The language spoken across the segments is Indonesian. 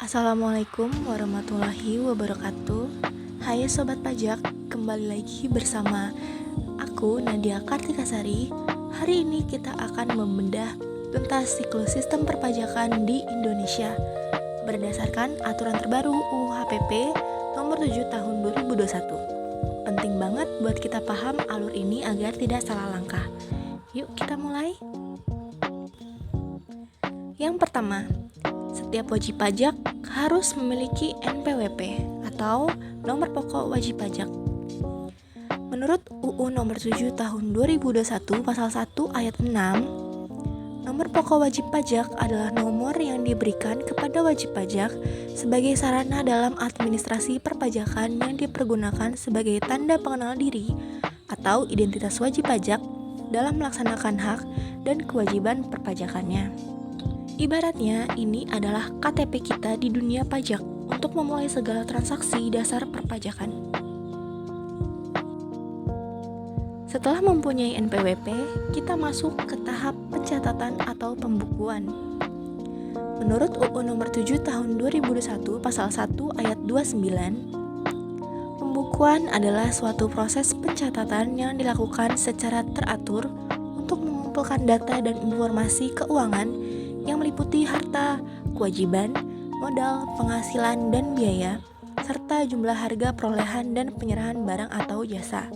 Assalamualaikum warahmatullahi wabarakatuh. Hai Sobat Pajak, kembali lagi bersama aku Nadia Kartikasari. Hari ini kita akan membedah tuntas siklus sistem perpajakan di Indonesia berdasarkan aturan terbaru UU HPP nomor 7 tahun 2021. Penting banget buat kita paham alur ini agar tidak salah langkah. Yuk kita mulai. Yang pertama, setiap wajib pajak harus memiliki NPWP atau nomor pokok wajib pajak. Menurut UU nomor 7 tahun 2021 pasal 1 ayat 6, nomor pokok wajib pajak adalah nomor yang diberikan kepada wajib pajak sebagai sarana dalam administrasi perpajakan yang dipergunakan sebagai tanda pengenal diri atau identitas wajib pajak dalam melaksanakan hak dan kewajiban perpajakannya. Ibaratnya, ini adalah KTP kita di dunia pajak untuk memulai segala transaksi dasar perpajakan. Setelah mempunyai NPWP, kita masuk ke tahap pencatatan atau pembukuan. Menurut UU nomor 7 tahun 2021 pasal 1 ayat 29, pembukuan adalah suatu proses pencatatan yang dilakukan secara teratur untuk mengumpulkan data dan informasi keuangan yang meliputi harta, kewajiban, modal, penghasilan, dan biaya, serta jumlah harga perolehan dan penyerahan barang atau jasa.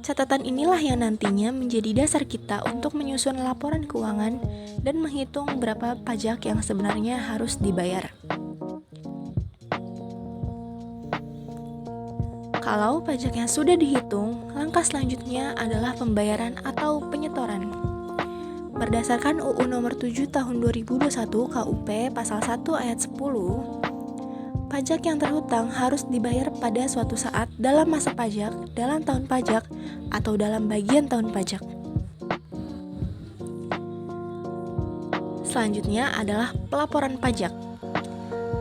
Catatan inilah yang nantinya menjadi dasar kita untuk menyusun laporan keuangan dan menghitung berapa pajak yang sebenarnya harus dibayar. Kalau pajaknya sudah dihitung, langkah selanjutnya adalah pembayaran atau penyetoran. Berdasarkan UU nomor 7 tahun 2021 KUP pasal 1 ayat 10, pajak yang terhutang harus dibayar pada suatu saat dalam masa pajak, dalam tahun pajak, atau dalam bagian tahun pajak. Selanjutnya adalah pelaporan pajak.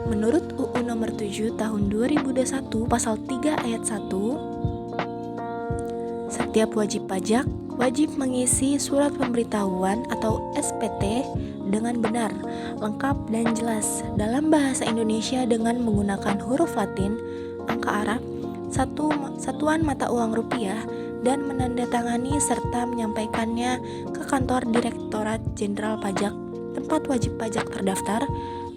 Menurut UU nomor 7 tahun 2021 pasal 3 ayat 1, setiap wajib pajak wajib mengisi surat pemberitahuan atau SPT dengan benar, lengkap, dan jelas dalam bahasa Indonesia dengan menggunakan huruf Latin, angka Arab, satuan mata uang rupiah, dan menandatangani serta menyampaikannya ke kantor Direktorat Jenderal Pajak tempat wajib pajak terdaftar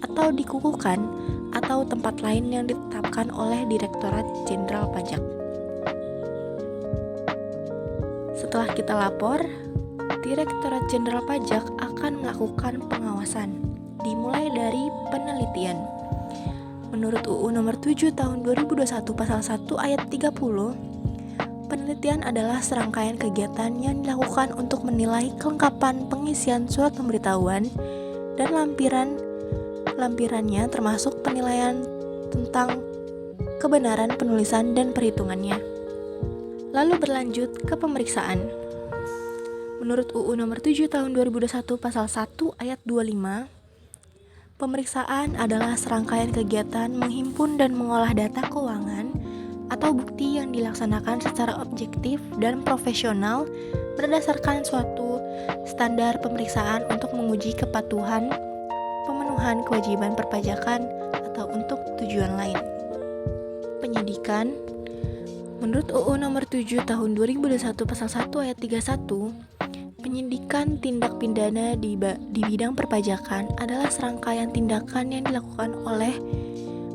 atau dikukuhkan atau tempat lain yang ditetapkan oleh Direktorat Jenderal Pajak. Setelah kita lapor, Direktorat Jenderal Pajak akan melakukan pengawasan, dimulai dari penelitian. Menurut UU nomor 7 tahun 2021 pasal 1 ayat 30, penelitian adalah serangkaian kegiatan yang dilakukan untuk menilai kelengkapan pengisian surat pemberitahuan dan lampirannya termasuk penilaian tentang kebenaran penulisan dan perhitungannya. Lalu berlanjut ke pemeriksaan. Menurut UU nomor 7 tahun 2021 pasal 1 ayat 25, pemeriksaan adalah serangkaian kegiatan menghimpun dan mengolah data keuangan atau bukti yang dilaksanakan secara objektif dan profesional berdasarkan suatu standar pemeriksaan untuk menguji kepatuhan pemenuhan kewajiban perpajakan atau untuk tujuan lain. Penyidikan. Menurut UU nomor 7 tahun 2021 pasal 1 ayat 31, penyidikan tindak pidana di bidang perpajakan adalah serangkaian tindakan yang dilakukan oleh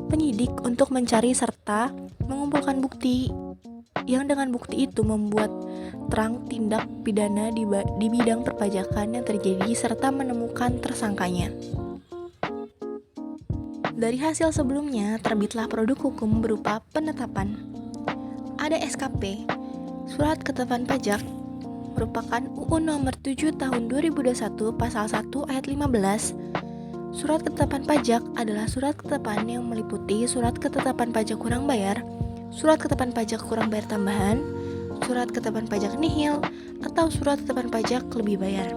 penyidik untuk mencari serta mengumpulkan bukti yang dengan bukti itu membuat terang tindak pidana di bidang perpajakan yang terjadi serta menemukan tersangkanya. Dari hasil sebelumnya, terbitlah produk hukum berupa penetapan. Ada SKP, Surat Ketetapan Pajak, merupakan UU nomor 7 tahun 2021 pasal 1 ayat 15. Surat Ketetapan Pajak adalah surat ketetapan yang meliputi surat ketetapan pajak kurang bayar, surat ketetapan pajak kurang bayar tambahan, surat ketetapan pajak nihil, atau surat ketetapan pajak lebih bayar.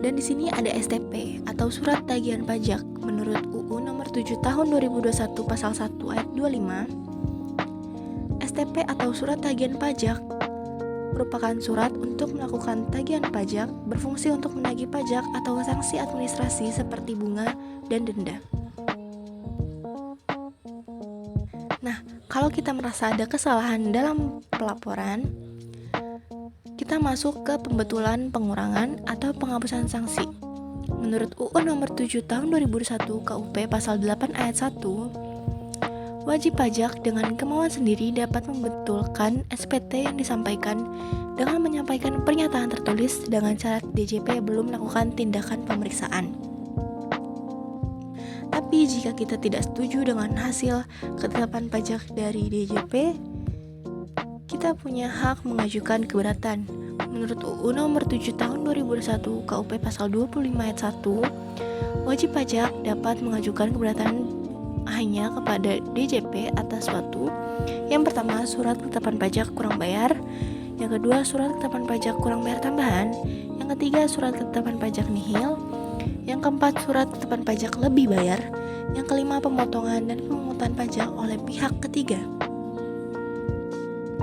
Dan di sini ada STP atau surat tagihan pajak. Menurut UU nomor 7 tahun 2021 pasal 1 ayat 25, STP atau surat tagihan pajak merupakan surat untuk melakukan tagihan pajak, berfungsi untuk menagih pajak atau sanksi administrasi seperti bunga dan denda. Nah, kalau kita merasa ada kesalahan dalam pelaporan, kita masuk ke pembetulan pengurangan atau penghapusan sanksi. Menurut UU Nomor 7 Tahun 2001 KUP Pasal 8 Ayat 1, wajib pajak dengan kemauan sendiri dapat membetulkan SPT yang disampaikan dengan menyampaikan pernyataan tertulis dengan syarat DJP belum melakukan tindakan pemeriksaan. Tapi jika kita tidak setuju dengan hasil ketetapan pajak dari DJP, kita punya hak mengajukan keberatan. Menurut UU Nomor 7 Tahun 2001 KUP Pasal 25 Ayat 1, wajib pajak dapat mengajukan keberatan hanya kepada DJP atas suatu: yang pertama, surat ketetapan pajak kurang bayar; yang kedua, surat ketetapan pajak kurang bayar tambahan; yang ketiga, surat ketetapan pajak nihil; yang keempat, surat ketetapan pajak lebih bayar; yang kelima, pemotongan dan pemungutan pajak oleh pihak ketiga.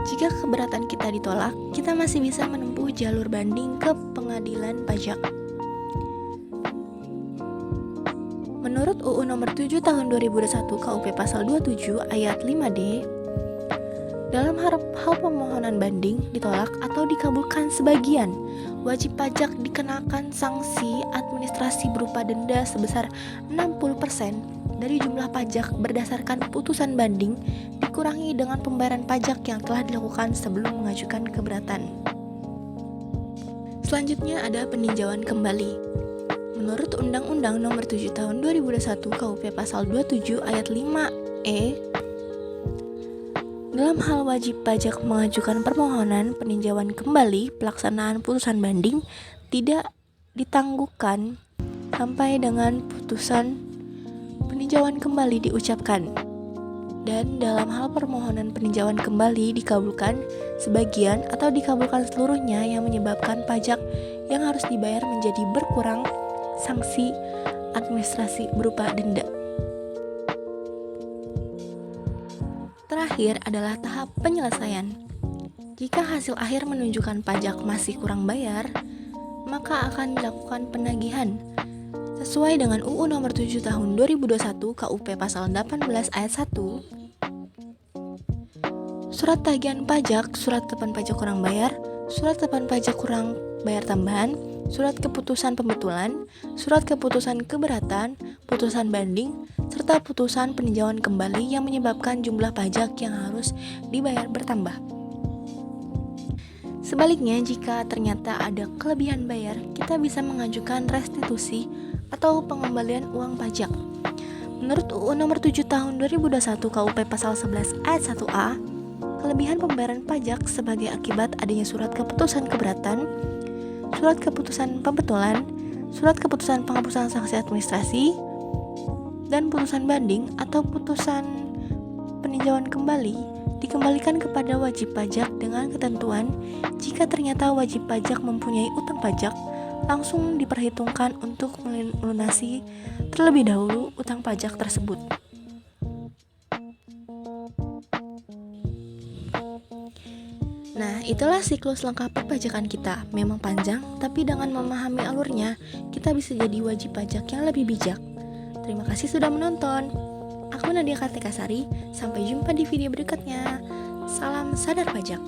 Jika keberatan kita ditolak, kita masih bisa menempuh jalur banding ke pengadilan pajak. Menurut UU Nomor 7 Tahun 2001 KUP Pasal 27 Ayat 5D, dalam hal permohonan banding ditolak atau dikabulkan sebagian, wajib pajak dikenakan sanksi administrasi berupa denda sebesar 60% dari jumlah pajak berdasarkan putusan banding, dikurangi dengan pembayaran pajak yang telah dilakukan sebelum mengajukan keberatan. Selanjutnya ada peninjauan kembali. Menurut Undang-Undang Nomor 7 Tahun 2001 KUP Pasal 27 Ayat 5E, dalam hal wajib pajak mengajukan permohonan peninjauan kembali, pelaksanaan putusan banding tidak ditangguhkan sampai dengan putusan peninjauan kembali diucapkan. Dan dalam hal permohonan peninjauan kembali dikabulkan sebagian atau dikabulkan seluruhnya yang menyebabkan pajak yang harus dibayar menjadi berkurang, sanksi administrasi berupa denda. Terakhir adalah tahap penyelesaian. Jika hasil akhir menunjukkan pajak masih kurang bayar, maka akan dilakukan penagihan sesuai dengan UU Nomor 7 Tahun 2021 KUP Pasal 18 Ayat 1. Surat tagihan pajak, surat ketetapan pajak kurang bayar, surat ketetapan pajak kurang bayar tambahan, surat keputusan pembetulan, surat keputusan keberatan, putusan banding, serta putusan peninjauan kembali yang menyebabkan jumlah pajak yang harus dibayar bertambah. Sebaliknya, jika ternyata ada kelebihan bayar, kita bisa mengajukan restitusi atau pengembalian uang pajak. Menurut UU Nomor 7 Tahun 2021 KUP Pasal 11 Ayat 1A, kelebihan pembayaran pajak sebagai akibat adanya surat keputusan keberatan, surat keputusan pembetulan, surat keputusan penghapusan sanksi administrasi, dan putusan banding atau putusan peninjauan kembali dikembalikan kepada wajib pajak dengan ketentuan jika ternyata wajib pajak mempunyai utang pajak, langsung diperhitungkan untuk melunasi terlebih dahulu utang pajak tersebut. Nah, itulah siklus lengkap perpajakan kita. Memang panjang, tapi dengan memahami alurnya, kita bisa jadi wajib pajak yang lebih bijak. Terima kasih sudah menonton. Aku Nadia Kartika Sari, sampai jumpa di video berikutnya. Salam sadar pajak.